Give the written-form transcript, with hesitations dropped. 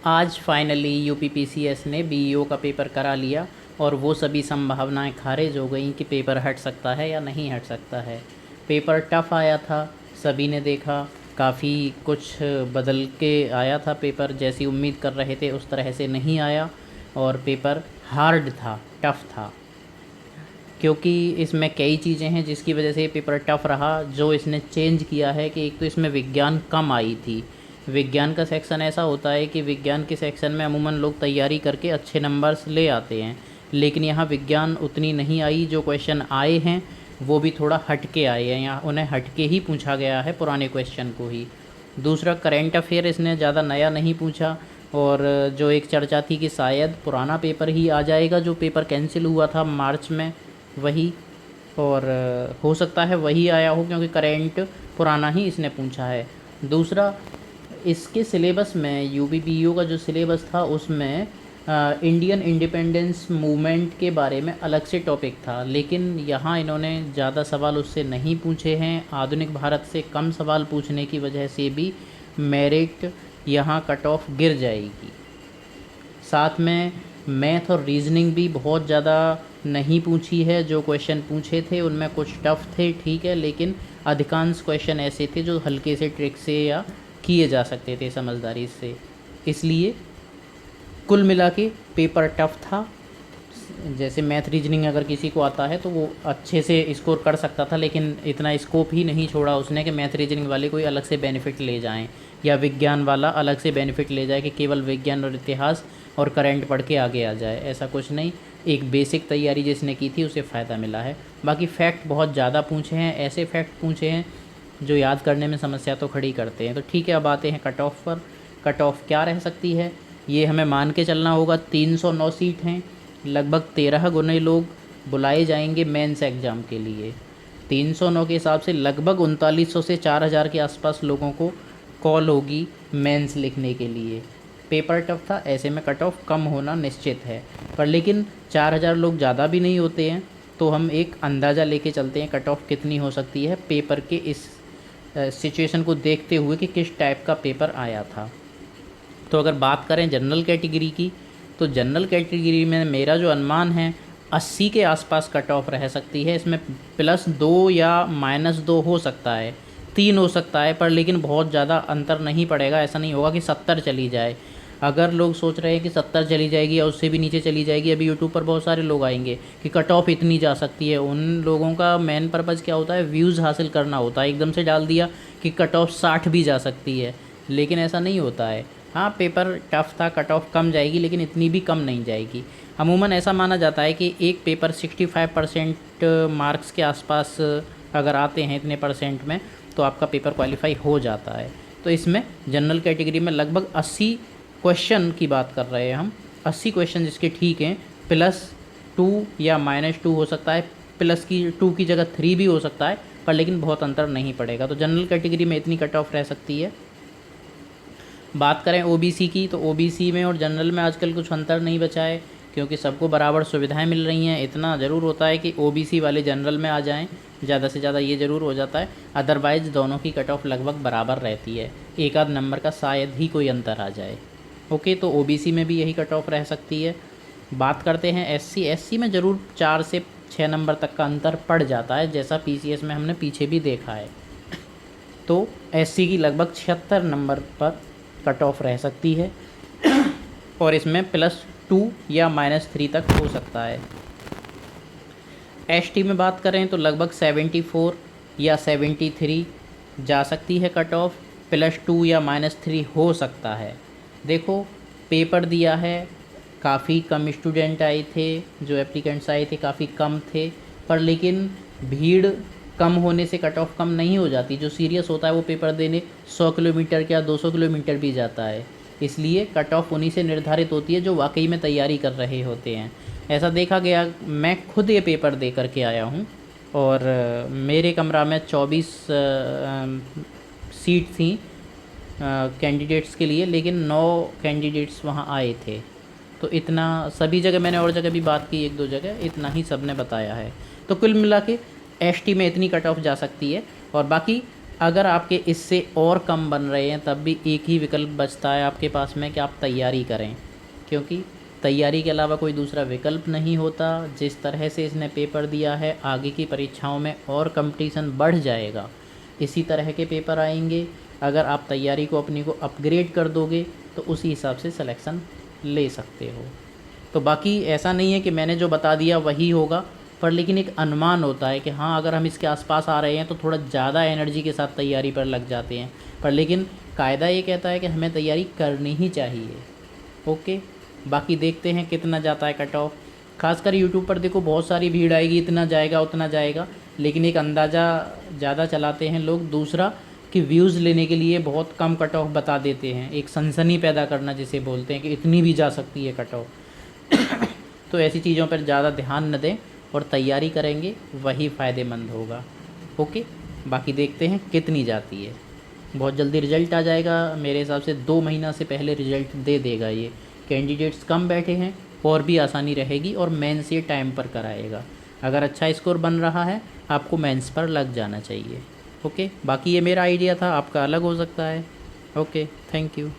आज finally UPPCS ने BEO का पेपर करा लिया और वो सभी संभावनाएं खारिज हो गई कि पेपर हट सकता है या नहीं हट सकता है। पेपर टफ़ आया था, सभी ने देखा, काफ़ी कुछ बदल के आया था पेपर, जैसी उम्मीद कर रहे थे उस तरह से नहीं आया और पेपर हार्ड था, टफ़ था। क्योंकि इसमें कई चीज़ें हैं जिसकी वजह से ये पेपर टफ़ रहा। जो इसने चेंज किया है कि एक तो इसमें विज्ञान कम आई थी। विज्ञान का सेक्शन ऐसा होता है कि विज्ञान के सेक्शन में अमूमन लोग तैयारी करके अच्छे नंबर्स ले आते हैं, लेकिन यहाँ विज्ञान उतनी नहीं आई। जो क्वेश्चन आए हैं वो भी थोड़ा हट के आए हैं, यहाँ उन्हें हट के ही पूछा गया है, पुराने क्वेश्चन को ही। दूसरा, करेंट अफेयर इसने ज़्यादा नया नहीं पूछा। और जो एक चर्चा थी कि शायद पुराना पेपर ही आ जाएगा, जो पेपर कैंसिल हुआ था मार्च में, वही। और हो सकता है वही आया हो, क्योंकि करेंट पुराना ही इसने पूछा है। दूसरा, इसके सिलेबस में यूपीपीयू का जो सिलेबस था उसमें इंडियन इंडिपेंडेंस मूवमेंट के बारे में अलग से टॉपिक था, लेकिन यहाँ इन्होंने ज़्यादा सवाल उससे नहीं पूछे हैं। आधुनिक भारत से कम सवाल पूछने की वजह से भी मेरिट यहाँ कट ऑफ गिर जाएगी। साथ में मैथ और रीजनिंग भी बहुत ज़्यादा नहीं पूछी है। जो क्वेश्चन पूछे थे उनमें कुछ टफ़ थे, ठीक है, लेकिन अधिकांश क्वेश्चन ऐसे थे जो हल्के से ट्रिक से या किए जा सकते थे समझदारी से। इसलिए कुल मिला के पेपर टफ़ था। जैसे मैथ रीजनिंग अगर किसी को आता है तो वो अच्छे से स्कोर कर सकता था, लेकिन इतना स्कोप ही नहीं छोड़ा उसने कि मैथ रीजनिंग वाले कोई अलग से बेनिफिट ले जाएं या विज्ञान वाला अलग से बेनिफिट ले जाए कि केवल विज्ञान और इतिहास और करंट पढ़ के आगे आ जाए। ऐसा कुछ नहीं, एक बेसिक तैयारी जिसने की थी उसे फ़ायदा मिला है। बाकी फ़ैक्ट बहुत ज़्यादा पूछे हैं, ऐसे फैक्ट पूछे हैं जो याद करने में समस्या तो खड़ी करते हैं। तो ठीक है, अब आते हैं कट ऑफ पर। कट ऑफ क्या रह सकती है ये हमें मान के चलना होगा। 309 सीट हैं, लगभग 13 गुने लोग बुलाए जाएंगे मेंस एग्ज़ाम के लिए। 309 के हिसाब से लगभग 3900 से 4000 के आसपास लोगों को कॉल होगी मेंस लिखने के लिए। पेपर टफ था, ऐसे में कट ऑफ कम होना निश्चित है, पर लेकिन 4000 लोग ज़्यादा भी नहीं होते हैं, तो हम एक अंदाज़ा लेके चलते हैं कट ऑफ कितनी हो सकती है पेपर के इस सिचुएशन को देखते हुए कि किस टाइप का पेपर आया था। तो अगर बात करें जनरल कैटेगरी की, तो जनरल कैटेगरी में मेरा जो अनुमान है 80 के आसपास कट ऑफ रह सकती है। इसमें +2 या -2 हो सकता है, 3 हो सकता है, पर लेकिन बहुत ज़्यादा अंतर नहीं पड़ेगा। ऐसा नहीं होगा कि 70 चली जाए। अगर लोग सोच रहे हैं कि 70 चली जाएगी या उससे भी नीचे चली जाएगी, अभी यूट्यूब पर बहुत सारे लोग आएंगे कि कट ऑफ इतनी जा सकती है। उन लोगों का मेन पर्पज़ क्या होता है, व्यूज़ हासिल करना होता है। एकदम से डाल दिया कि कट ऑफ 60 भी जा सकती है, लेकिन ऐसा नहीं होता है। हाँ, पेपर टफ था, कट ऑफ कम जाएगी, लेकिन इतनी भी कम नहीं जाएगी। अमूमन ऐसा माना जाता है कि एक पेपर 65% मार्क्स के आसपास अगर आते हैं इतने परसेंट में, तो आपका पेपर क्वालिफाई हो जाता है। तो इसमें जनरल कैटेगरी में लगभग 80 क्वेश्चन की बात कर रहे हैं हम। 80 क्वेश्चन जिसके ठीक हैं, +2 या -2 हो सकता है, +2 की जगह 3 भी हो सकता है, पर लेकिन बहुत अंतर नहीं पड़ेगा। तो जनरल कैटेगरी में इतनी कट ऑफ रह सकती है। बात करें ओबीसी की, तो ओबीसी में और जनरल में आजकल कुछ अंतर नहीं बचा है, क्योंकि सबको बराबर सुविधाएं मिल रही हैं। इतना ज़रूर होता है कि ओबीसी वाले जनरल में आ जाएं, ज़्यादा से ज़्यादा ये ज़रूर हो जाता है। अदरवाइज़ दोनों की कट ऑफ लगभग बराबर रहती है, एक आध नंबर का शायद ही कोई अंतर आ जाए। ओके, तो ओबीसी में भी यही कट ऑफ रह सकती है। बात करते हैं एससी में ज़रूर 4 से 6 नंबर तक का अंतर पड़ जाता है, जैसा पीसीएस में हमने पीछे भी देखा है। तो एससी की लगभग 76 नंबर पर कट ऑफ रह सकती है और इसमें +2 या -3 तक हो सकता है। एसटी में बात करें तो लगभग 74 या 73 जा सकती है कट ऑफ, +2 या -3 हो सकता है। देखो, पेपर दिया है, काफ़ी कम स्टूडेंट आए थे, जो एप्लीकेंट्स आए थे काफ़ी कम थे, पर लेकिन भीड़ कम होने से कट ऑफ कम नहीं हो जाती। जो सीरियस होता है वो पेपर देने 100 किलोमीटर या 200 किलोमीटर भी जाता है, इसलिए कट ऑफ उन्हीं से निर्धारित होती है जो वाकई में तैयारी कर रहे होते हैं। ऐसा देखा गया, मैं खुद ये पेपर दे करके आया हूँ और मेरे कमरा में 24 सीट थी कैंडिडेट्स के लिए, लेकिन 9 कैंडिडेट्स वहाँ आए थे। तो इतना सभी जगह, मैंने और जगह भी बात की, 1-2 जगह, इतना ही सब ने बताया है। तो कुल मिला के एसटी में इतनी कट ऑफ जा सकती है। और बाकी अगर आपके इससे और कम बन रहे हैं तब भी एक ही विकल्प बचता है आपके पास में कि आप तैयारी करें, क्योंकि तैयारी के अलावा कोई दूसरा विकल्प नहीं होता। जिस तरह से इसने पेपर दिया है आगे की परीक्षाओं में और कंपटीशन बढ़ जाएगा, इसी तरह के पेपर आएंगे। अगर आप तैयारी को अपनी को अपग्रेड कर दोगे तो उसी हिसाब से सिलेक्शन ले सकते हो। तो बाकी ऐसा नहीं है कि मैंने जो बता दिया वही होगा, पर लेकिन एक अनुमान होता है कि हाँ अगर हम इसके आसपास आ रहे हैं तो थोड़ा ज़्यादा एनर्जी के साथ तैयारी पर लग जाते हैं, पर लेकिन कायदा ये कहता है कि हमें तैयारी करनी ही चाहिए। ओके, बाकी देखते हैं कितना जाता है कट ऑफ। खासकर यूट्यूब पर देखो बहुत सारी भीड़ आएगी, इतना जाएगा उतना जाएगा, लेकिन एक अंदाज़ा ज़्यादा चलाते हैं लोग। दूसरा कि व्यूज़ लेने के लिए बहुत कम कट ऑफ बता देते हैं, एक सनसनी पैदा करना जिसे बोलते हैं कि इतनी भी जा सकती है कट ऑफ। तो ऐसी चीज़ों पर ज़्यादा ध्यान न दें और तैयारी करेंगे वही फ़ायदेमंद होगा। ओके, बाकी देखते हैं कितनी जाती है। बहुत जल्दी रिज़ल्ट आ जाएगा, मेरे हिसाब से 2 महीना से पहले रिज़ल्ट दे देगा ये। कैंडिडेट्स कम बैठे हैं और भी आसानी रहेगी, और मेंस ये टाइम पर कराएगा। अगर अच्छा स्कोर बन रहा है आपको मेंस पर लग जाना चाहिए। ओके, बाकी ये मेरा आइडिया था, आपका अलग हो सकता है। Okay, thank you.